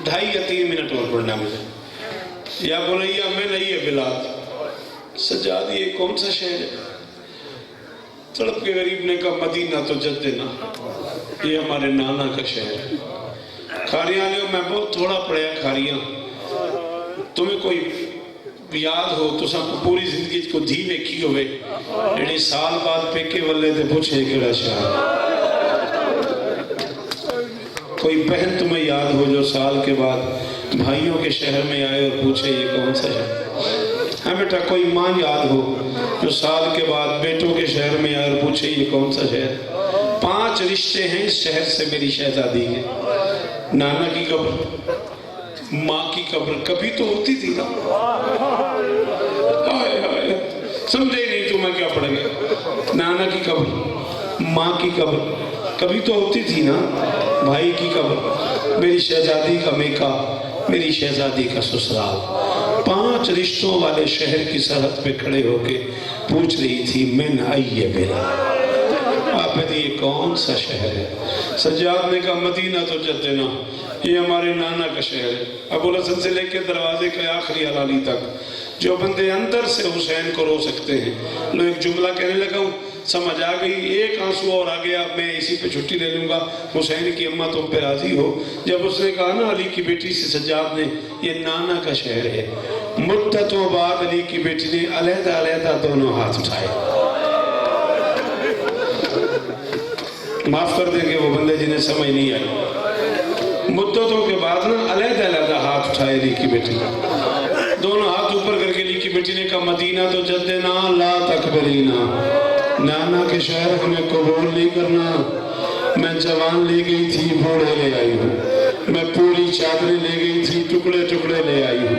2.5 या 3 मिनट और पढ़ना मुझे। या बुनैया मिन अय्य बिलाद, सज्जाद ये कौन सा शहर है। तड़प के गरीब ने कहा मदीना तो जद्देना, ये हमारे नाना का शहर है। खारियां ले मैं बहुत थोड़ा पढ़िया खारियां, तुम्हें कोई याद हो तो सब पूरी जिंदगी को धी वेखी होवे जेडी साल बाद पेके वल्ले ते पूछे केड़ा शहर। कोई बहन तुम्हें याद हो जो साल के बाद भाइयों के शहर में आए और पूछे ये कौन सा शहर। हाँ बेटा कोई माँ याद हो जो साल के बाद बेटों के शहर में आए और पूछे ये कौन सा शहर। 5 रिश्ते हैं इस शहर से मेरी शहजादी के। नाना की कब्र, माँ की कब्र कभी तो होती थी ना। हाय हाय समझे नहीं तो मैं क्या पढ़ गया। नाना की कब्र, माँ की कब्र कभी तो होती थी ना। भाई की कब्र, मेरी शहजादी का मेका, मेरी शहजादी का ससुराल। 5 रिश्तों वाले शहर की सरहद पे खड़े होके पूछ रही थी मिन अय्य बिलाद, आप ये कौन सा शहर है। सज्जाद ने कहा मदीना तो जद्देना, ये हमारे नाना का शहर है। अबुल हसन से लेकर दरवाजे के आखिरी हलाली तक जो बंदे अंदर से हुसैन को रो सकते हैं। लो एक जुमला कहने लगा हूँ, समझ आ गई, एक आंसू और आ गया, मैं इसी पे छुट्टी ले लूंगा। हुसैन की अम्मा तुम पे राजी हो। जब उसने कहा ना अली की बेटी से सज्जाद ने ये नाना का शहर है, मुद्दतों बाद अली की बेटी ने अलहदा अलहदा दोनों हाथ उठाए। माफ कर देंगे वो बंदे जिन्हें समझ नहीं आई। मुद्दतों के बाद ना अलहदा अलहदा हाथ उठाए अली की बेटी ने, दोनों हाथ ऊपर करके अली की बेटी ने कहा मदीना तो जद्देना ला तकबरीना, नाना के शहर हमें कबूल नहीं करना। मैं जवान ले गई थी, बूढ़े ले आई हूँ। मैं पूरी चादरें ले गई थी, टुकड़े टुकड़े ले आई हूँ।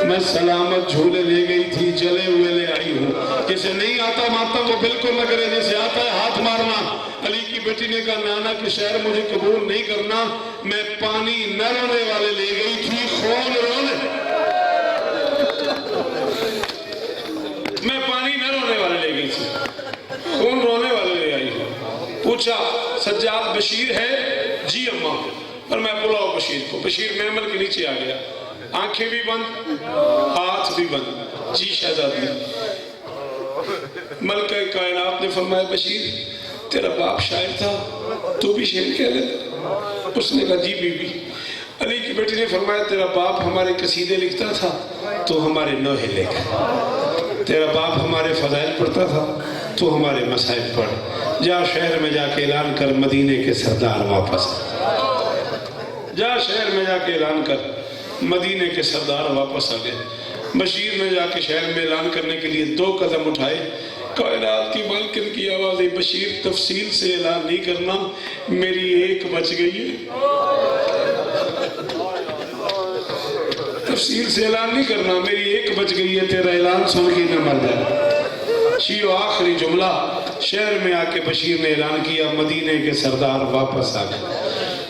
मैं सलामत झूले ले गई थी, जले हुए ले आई हूँ। जिसे नहीं आता मातम वो बिल्कुल न करे, जिसे आता है हाथ मारना। अली की बेटी ने कहा नाना के शहर मुझे कबूल नहीं करना। मैं पानी न रोने वाले ले गई थी, खून रोने, मैं पानी न रोने वाले ले गई थी, खून रोने वाले ले आई हूँ। पूछा सज्जाद बशीर है? जी अम्मा। और मैं बुलाओ बशीर को। बशीर मेमल के नीचे आ गया, आंखें भी बंद, हाथ भी बंद। जी शहजादी। मलका कायनात ने फरमाया बशीर तेरा बाप शायर था, तू भी शेर कह लेता। उसने कहा जी बीबी। अली की बेटी ने फरमाया तेरा बाप हमारे कसीदे लिखता था, तो हमारे नोहे लिख। तेरा बाप हमारे फजाइल पढ़ता था, तो हमारे मसाइल पढ़। जा शहर में जाके ऐलान कर मदीने के सरदार वापस। जा शहर में जाके ऐलान कर मदीने के सरदार वापस आ गए। बशीर ने जाके शहर में ऐलान करने के लिए 2 कदम उठाए। कायनात की मालकिन की आवाज़ आई बशीर तफसील से ऐलान नहीं करना, मेरी एक बच गई है। तफसील से ऐलान नहीं करना, मेरी एक बच गई है, तेरा ऐलान सुन के न मर जाए। शीओ आखिरी जुमला शहर में आके बशीर ने ऐलान किया मदीने के सरदार वापस आ गए।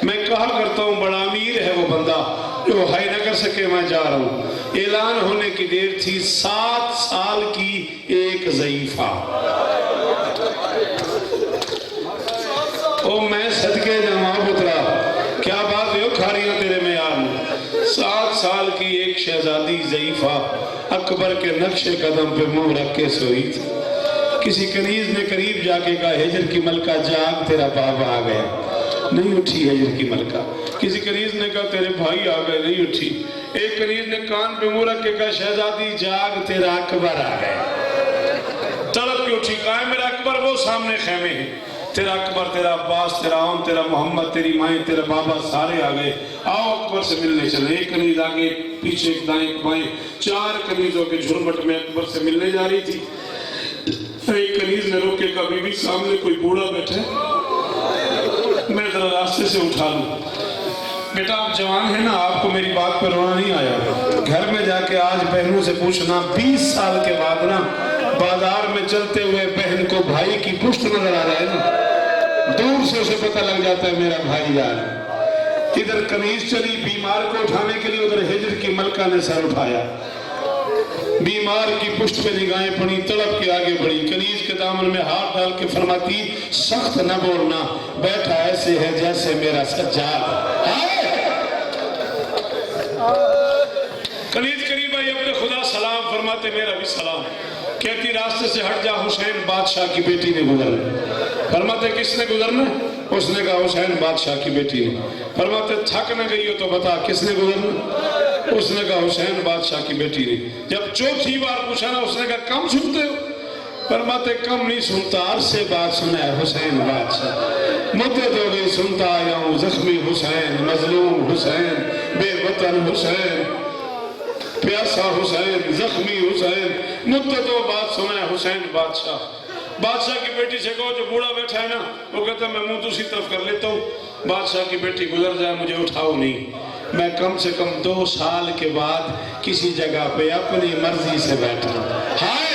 मैं कहा करता हूँ बड़ा अमीर है वो बंदा जो हाई न कर सके मैं जा रहा हूँ। ऐलान होने की देर थी, 7 साल की एक ज़ईफा। ओ मैं सदके जमा पुत्रा, क्या बात है खारियां तेरे में यार। 7 साल की एक शहजादी ज़ईफा अकबर के नक्शे कदम पे मुंह रख के सोई थी। किसी कनीज ने करीब जाके कहा, हिजर की मलका जाग, तेरा बाबा आ गया। नहीं उठी हिजर की मलका। किसी कनीज ने कहा, तेरे भाई आ गए, नहीं उठी। एक कनीज ने कान पे मुंह रख के कहा, शहजादी जाग, तेरा अकबर आ गया। तड़प के उठी, कहा मेरा अकबर वो सामने खेमे है, तेरा अकबर, तेरा अब्बास, तेरा आम, तेरा मोहम्मद, तेरी माए, तेरा बाबा सारे आ गए, आओ अकबर से मिलने चले। एक कनीज आगे, पीछे, दाएं बाएं, 4 कनीजों के झुरमट में अकबर से मिलने जा रही थी। एक कनीज ने रोके, कहा बीबी सामने कोई बूढ़ा बैठा है, मैं जरा रास्ते से उठा लूं। बेटा आप जवान है ना, आपको मेरी बात पर रोना नहीं आया। घर में जाके आज बहनों से पूछना, 20 साल के बाद ना बाजार में चलते हुए बहन को भाई की पुष्ट नजर आ रहा है ना, दूर से उसे पता लग जाता है मेरा भाई यार। इधर कनीज चली बीमार को उठाने के लिए, उधर हिजर की मलका ने सर उठाया। बीमार की पुष्ट पे निगाहें पड़ी, तड़प के आगे बढ़ी। कनीज के दामन में हाथ डाल के फरमाती, सख्त न बोलना, बैठा ऐसे है जैसे मेरा सज्जाद। कनीज करीब आई, अपने खुदा सलाम फरमाते, मेरा भी सलाम। कहती रास्ते से हट जा, हुसैन बादशाह की बेटी ने गुजरना। फरमाते किसने गुजरना? उसने कहा हुसैन बादशाह की बेटी ने। फरमाते थक न गई हो तो बता किसने गुजरना? उसने कहा हुसैन बादशाह की बेटी ने। जब चौथी बार पूछा ना, उसने कहा कम सुनते हो? फरमाते कम नहीं सुनता, अरसे बात सुना है हुसैन बादशाह, मुद्दत हो गई सुनता आया हूँ। जख्मी हुसैन, मजलूम हुसैन, बेवतन हुसैन, प्यासा हुसैन, जख्मी हुसैन, मुद्दतों बात सुना है हुसैन बादशाह। बादशाह की बेटी से कहो, जो बूढ़ा बैठा है ना, वो कहता मैं मुंह दूसरी तरफ कर लेता हूँ, बादशाह की बेटी गुजर जाए मुझे उठाओ नहीं। मैं कम से कम 2 साल के बाद किसी जगह पे अपनी मर्जी से बैठा। हाय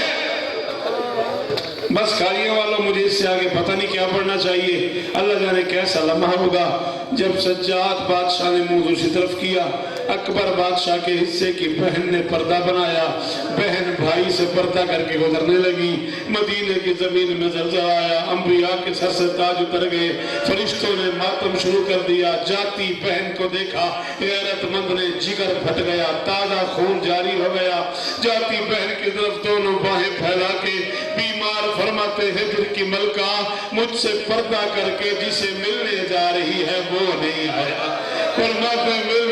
बस कारियों वालों, मुझे इससे आगे पता नहीं क्या पढ़ना चाहिए। अल्लाह जाने कैसा लम्हा होगा जब सज्जाद बादशाह ने मुंह दूसरी तरफ किया। अकबर बादशाह के हिस्से की बहन ने पर्दा बनाया, बहन भाई से पर्दा करके गुजरने लगी। मदीने की जमीन में जलजला आया, अंबिया के सर से ताज उतर गए, फरिश्तों ने मातम शुरू कर दिया। जाती बहन को देखा, गैरतमंद ने जिगर फट गया, ताजा खून जारी हो गया। जाती बहन की तरफ दोनों बाहें फैला के बीमार फरमाते, हिजर की मलका मुझसे पर्दा करके जिसे मिलने जा रही है वो नहीं आया। फरमाते मिल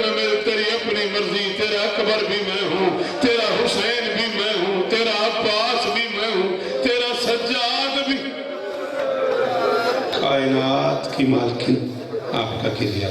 तेरी अपनी मर्जी, तेरा अकबर भी मैं हूँ, तेरा हुसैन भी मैं हूँ, तेरा अब्बास भी मैं हूँ, तेरा सज्जाद भी। कायनात की मालकिन आपका किरिया।